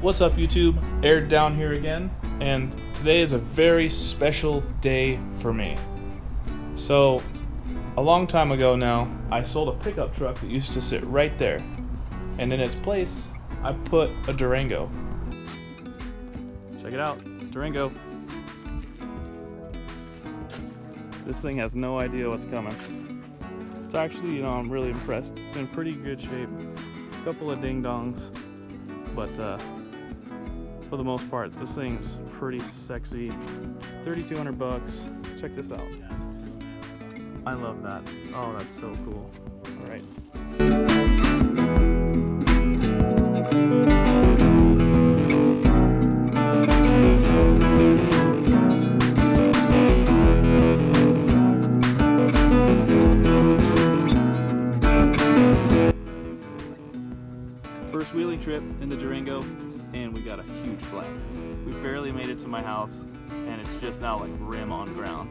What's up, YouTube? Aired down here again, and today is a very special day for me. So, a long time ago now, I sold a pickup truck that used to sit right there, and in its place, I put a Durango. Check it out, Durango. This thing has no idea what's coming. It's actually, I'm really impressed. It's in pretty good shape. A couple of ding-dongs, but for the most part, this thing's pretty sexy. $3,200. Check this out. I love that. Oh, that's so cool. All right. First wheeling trip in the Durango, and we got a huge flat. We barely made it to my house, and it's just now like rim on ground.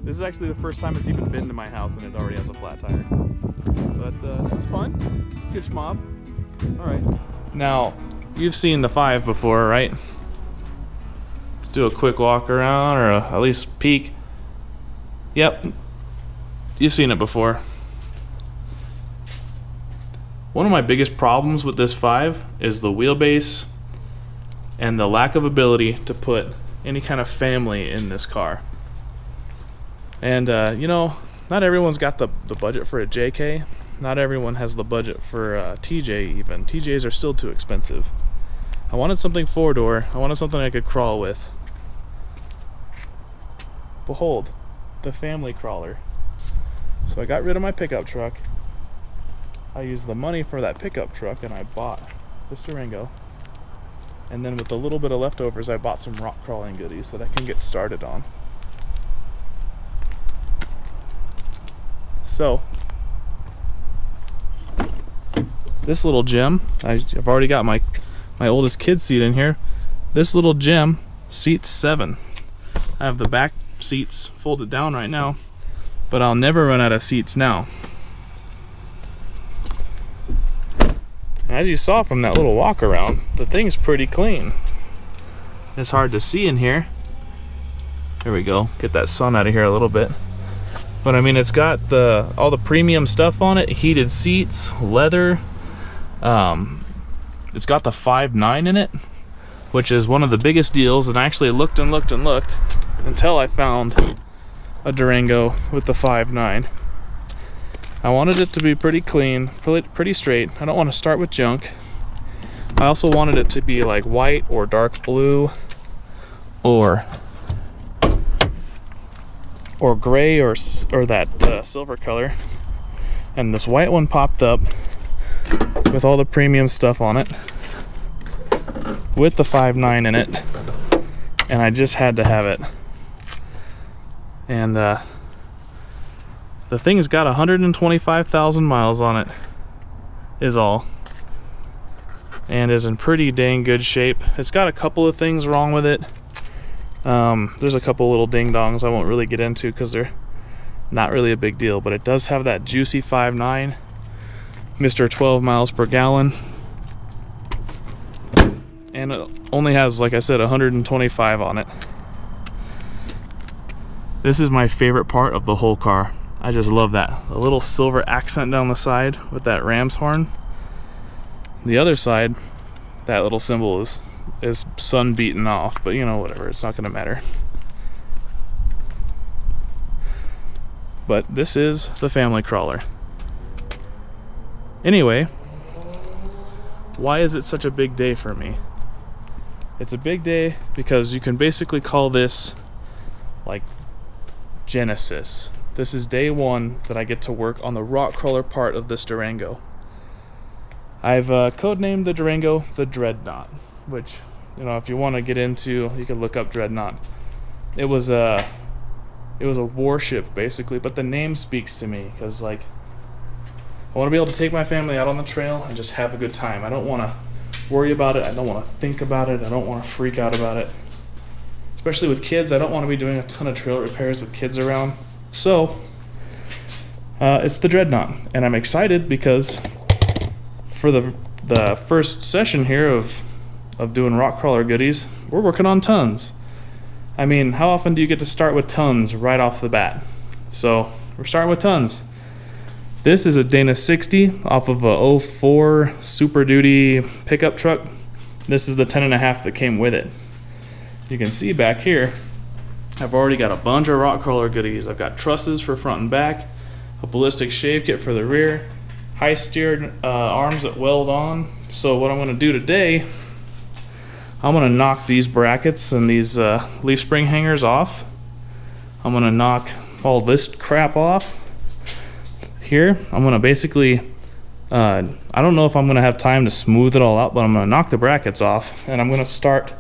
This is actually the first time it's even been to my house, and it already has a flat tire. But it was fun. Good schmob. All right. Now, you've seen the 5 before, right? Let's do a quick walk around, or at least peek. Yep, you've seen it before. One of my biggest problems with this 5 is the wheelbase and the lack of ability to put any kind of family in this car. And not everyone's got the budget for a JK. Not everyone has the budget for TJ even. TJs are still too expensive. I wanted something 4-door. I wanted something I could crawl with. Behold, the family crawler. So I got rid of my pickup truck. I used the money for that pickup truck and I bought this Durango. And then with a little bit of leftovers, I bought some rock crawling goodies that I can get started on. So, this little gem, I've already got my oldest kid seat in here. This little gem seats 7. I have the back seats folded down right now, but I'll never run out of seats now. As you saw from that little walk around, the thing's pretty clean. It's hard to see in here. There we go. Get that sun out of here a little bit. But I mean, it's got all the premium stuff on it, heated seats, leather. It's got the 5.9 in it, which is one of the biggest deals. And I actually looked and looked and looked until I found a Durango with the 5.9. I wanted it to be pretty clean, pretty straight. I don't want to start with junk. I also wanted it to be like white or dark blue or gray or that silver color. And this white one popped up with all the premium stuff on it with the 5.9 in it, and I just had to have it. And the thing's got 125,000 miles on it, is all, and is in pretty dang good shape. It's got a couple of things wrong with it. There's a couple little ding-dongs I won't really get into because they're not really a big deal, but it does have that juicy 5.9, Mr. 12 miles per gallon, and it only has, like I said, 125 on it. This is my favorite part of the whole car. I just love that. The little silver accent down the side with that ram's horn. The other side, that little symbol is sun beaten off, but whatever, it's not gonna matter. But this is the family crawler. Anyway, why is it such a big day for me? It's a big day because you can basically call this like Genesis. This is day 1 that I get to work on the rock crawler part of this Durango. I've codenamed the Durango the Dreadnought, which, if you want to get into, you can look up Dreadnought. It was a warship basically, but the name speaks to me because I want to be able to take my family out on the trail and just have a good time. I don't want to worry about it. I don't want to think about it. I don't want to freak out about it. Especially with kids, I don't want to be doing a ton of trail repairs with kids around. So, it's the Dreadnought, and I'm excited because for the first session here of doing rock crawler goodies, we're working on tons. I mean, how often do you get to start with tons right off the bat? So we're starting with tons. This is a Dana 60 off of a 04 Super Duty pickup truck. This is the 10.5 that came with it. You can see back here, I've already got a bunch of rock crawler goodies. I've got trusses for front and back, a ballistic shave kit for the rear, high steered arms that weld on. So what I'm going to do today, I'm going to knock these brackets and these leaf spring hangers off. I'm going to knock all this crap off. Here, I'm going to basically, I don't know if I'm going to have time to smooth it all out, but I'm going to knock the brackets off and I'm going to start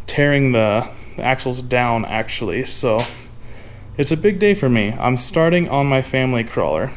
tearing the axles down actually. So it's a big day for me. I'm starting on my family crawler.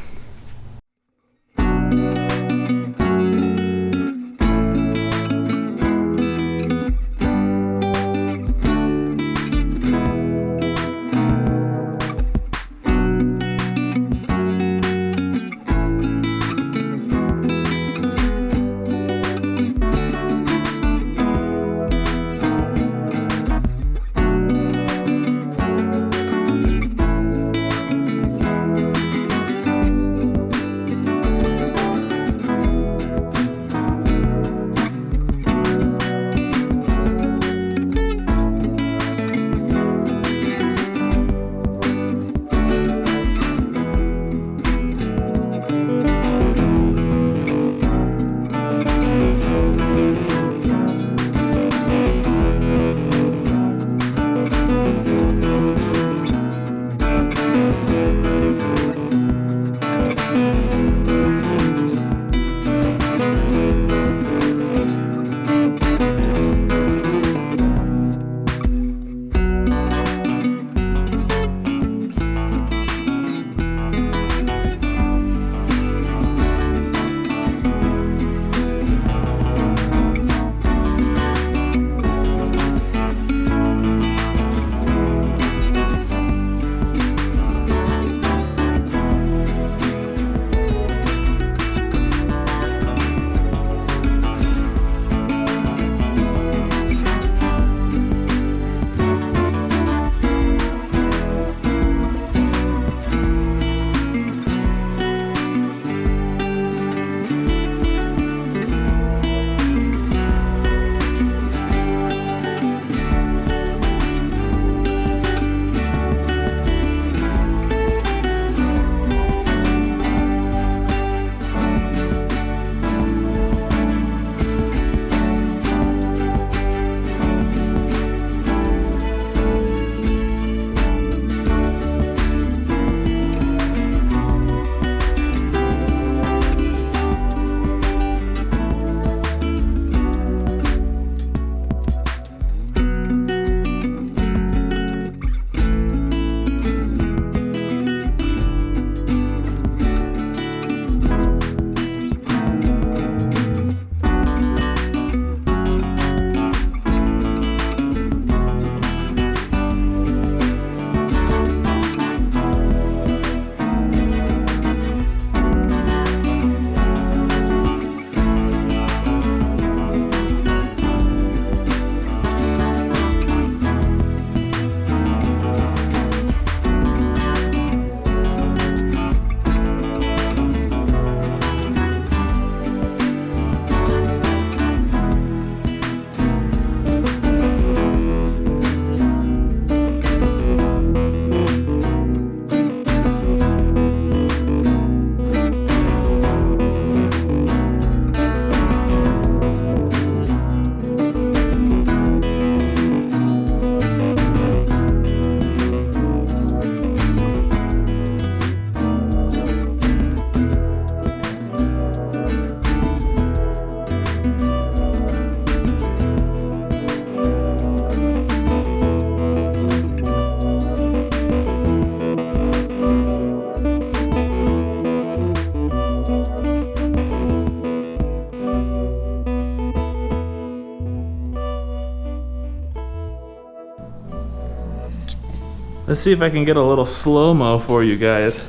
Let's see if I can get a little slow-mo for you guys.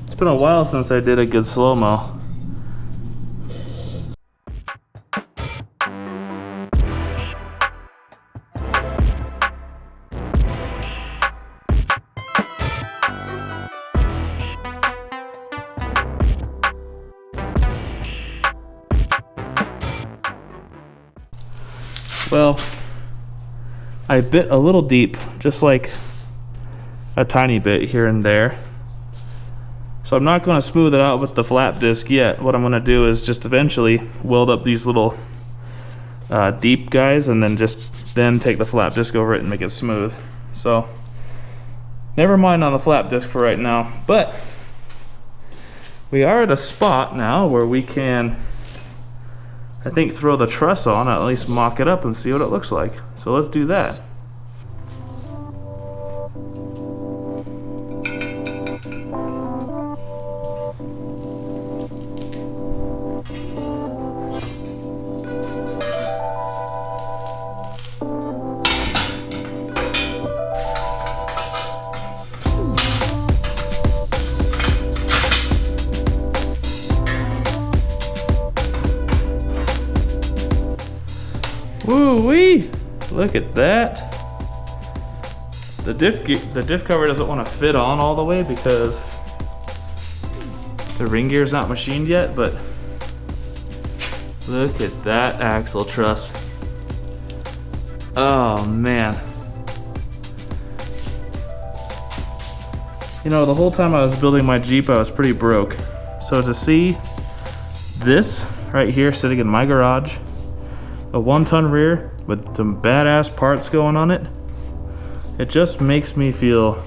It's It's been a while since I did a good slow-mo. Well, I bit a little deep, just like a tiny bit here and there. So I'm not going to smooth it out with the flap disc yet. What I'm going to do is just eventually weld up these little deep guys and then take the flap disc over it and make it smooth. So never mind on the flap disc for right now, but we are at a spot now where we can, I think, throw the truss on, at least mock it up and see what it looks like. So let's do that. Woo-wee! Look at that. The diff cover doesn't want to fit on all the way because the ring gear's not machined yet, but look at that axle truss. Oh man. You know, the whole time I was building my Jeep, I was pretty broke. So to see this right here sitting in my garage, a 1-ton rear with some badass parts going on it, it just makes me feel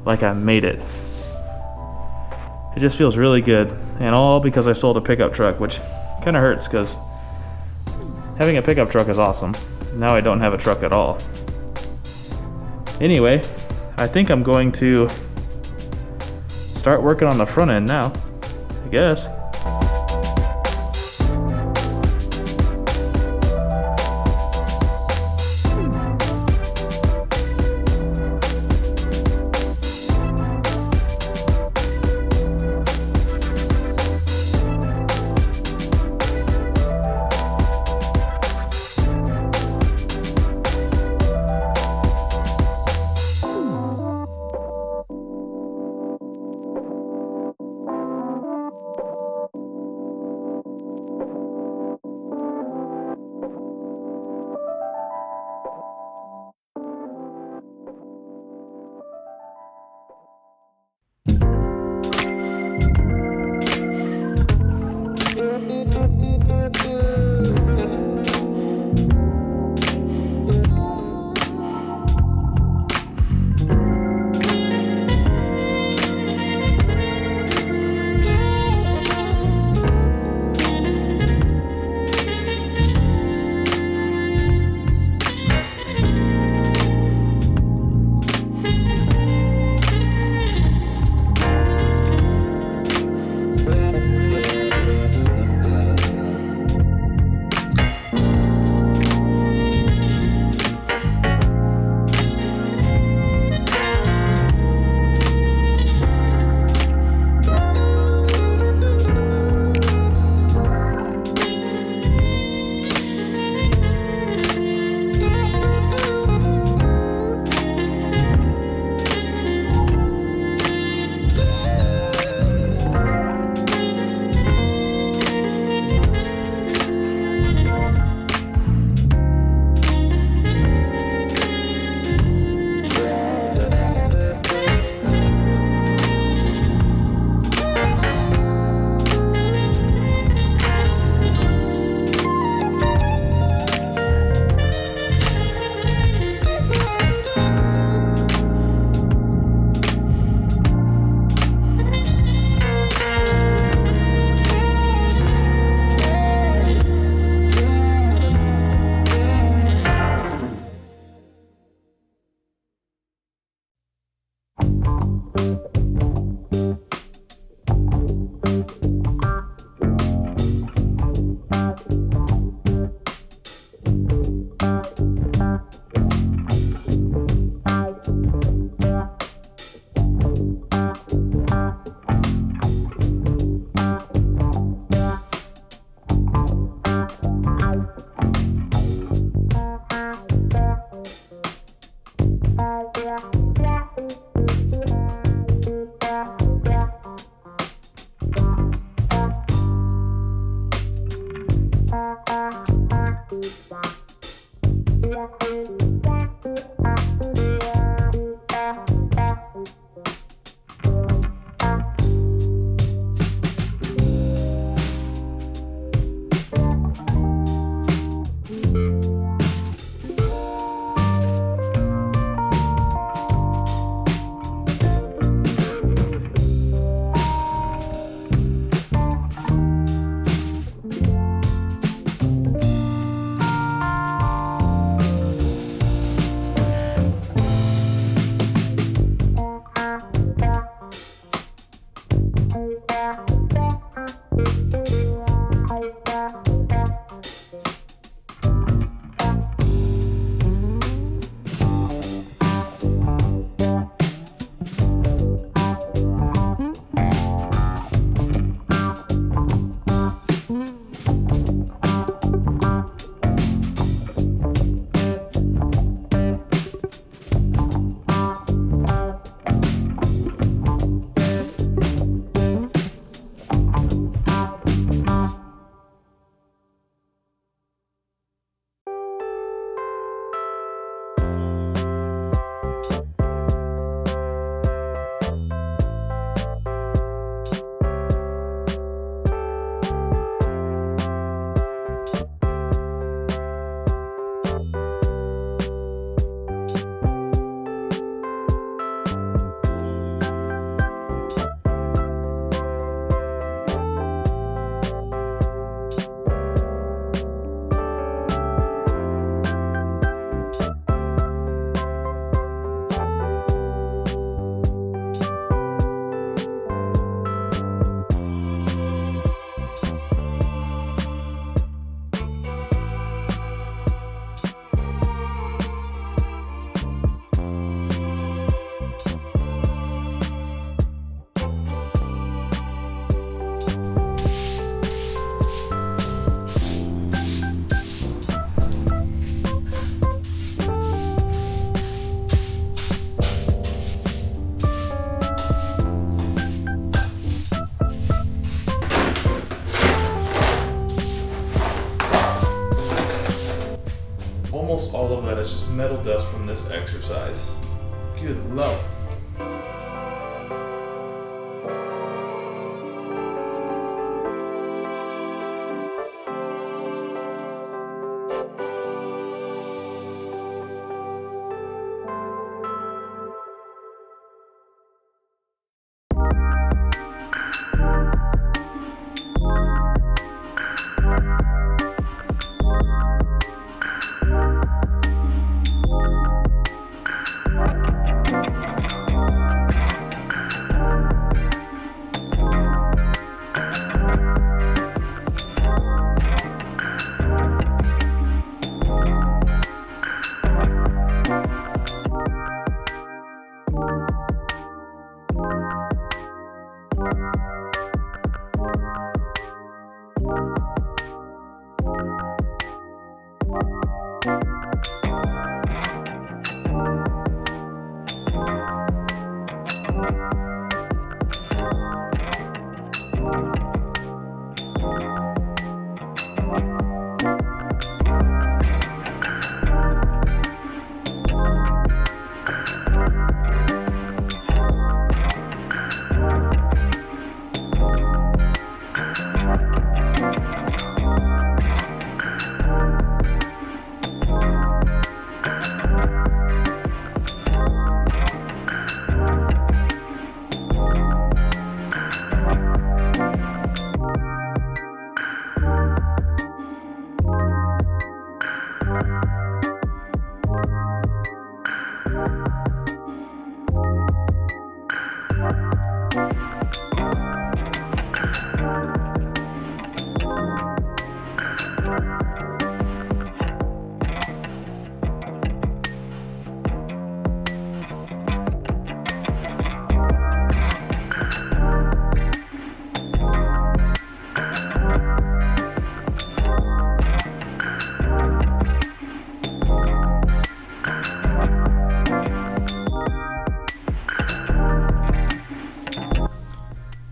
like I made it. It just feels really good, and all because I sold a pickup truck, which kind of hurts because having a pickup truck is awesome. Now I don't have a truck at all. Anyway, I think I'm going to start working on the front end now, I guess. Almost all of that is just metal dust from this exercise. Good lord.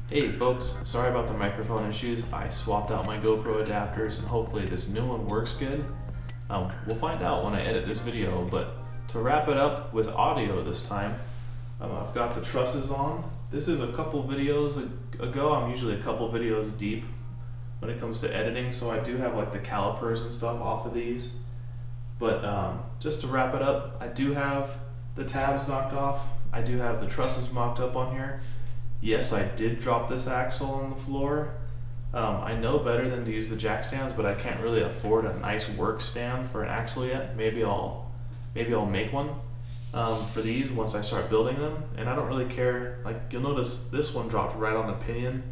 Hey folks, sorry about the microphone issues. I swapped out my GoPro adapters and hopefully this new one works good. We'll find out when I edit this video, but to wrap it up with audio this time, I've got the trusses on. This is a couple videos ago. I'm usually a couple videos deep when it comes to editing, so I do have like the calipers and stuff off of these. But just to wrap it up, I do have the tabs knocked off. I do have the trusses mocked up on here. Yes, I did drop this axle on the floor. I know better than to use the jack stands, but I can't really afford a nice work stand for an axle yet. Maybe I'll make one. for these once I start building them, and I don't really care. Like, you'll notice this one dropped right on the pinion.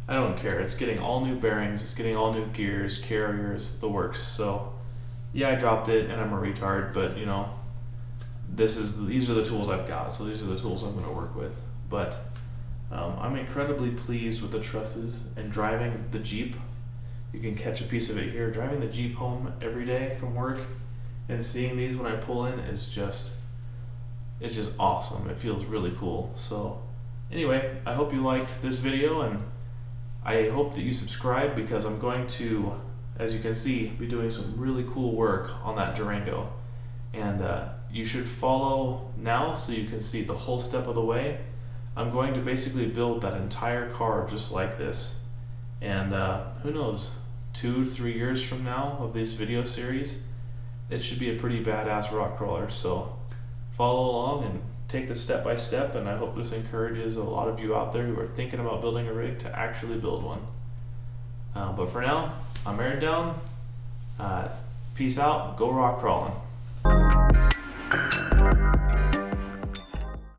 I don't care. It's getting all new bearings, it's getting all new gears, carriers, the works. So yeah, I dropped it and I'm a retard, but you know, these are the tools I've got, so these are the tools I'm going to work with. But I'm incredibly pleased with the trusses, and driving the Jeep. You can catch a piece of it here. Driving the Jeep home every day from work and seeing these when I pull in is just, it's just awesome. It feels really cool. So anyway, I hope you liked this video, and I hope that you subscribe, because I'm going to, as you can see, be doing some really cool work on that Durango. And you should follow now so you can see the whole step of the way. I'm going to basically build that entire car just like this. And who knows, 2-3 years from now of this video series, it should be a pretty badass rock crawler. So follow along and take this step by step, and I hope this encourages a lot of you out there who are thinking about building a rig to actually build one. But for now, I'm Aaron Down. Peace out, go rock crawling.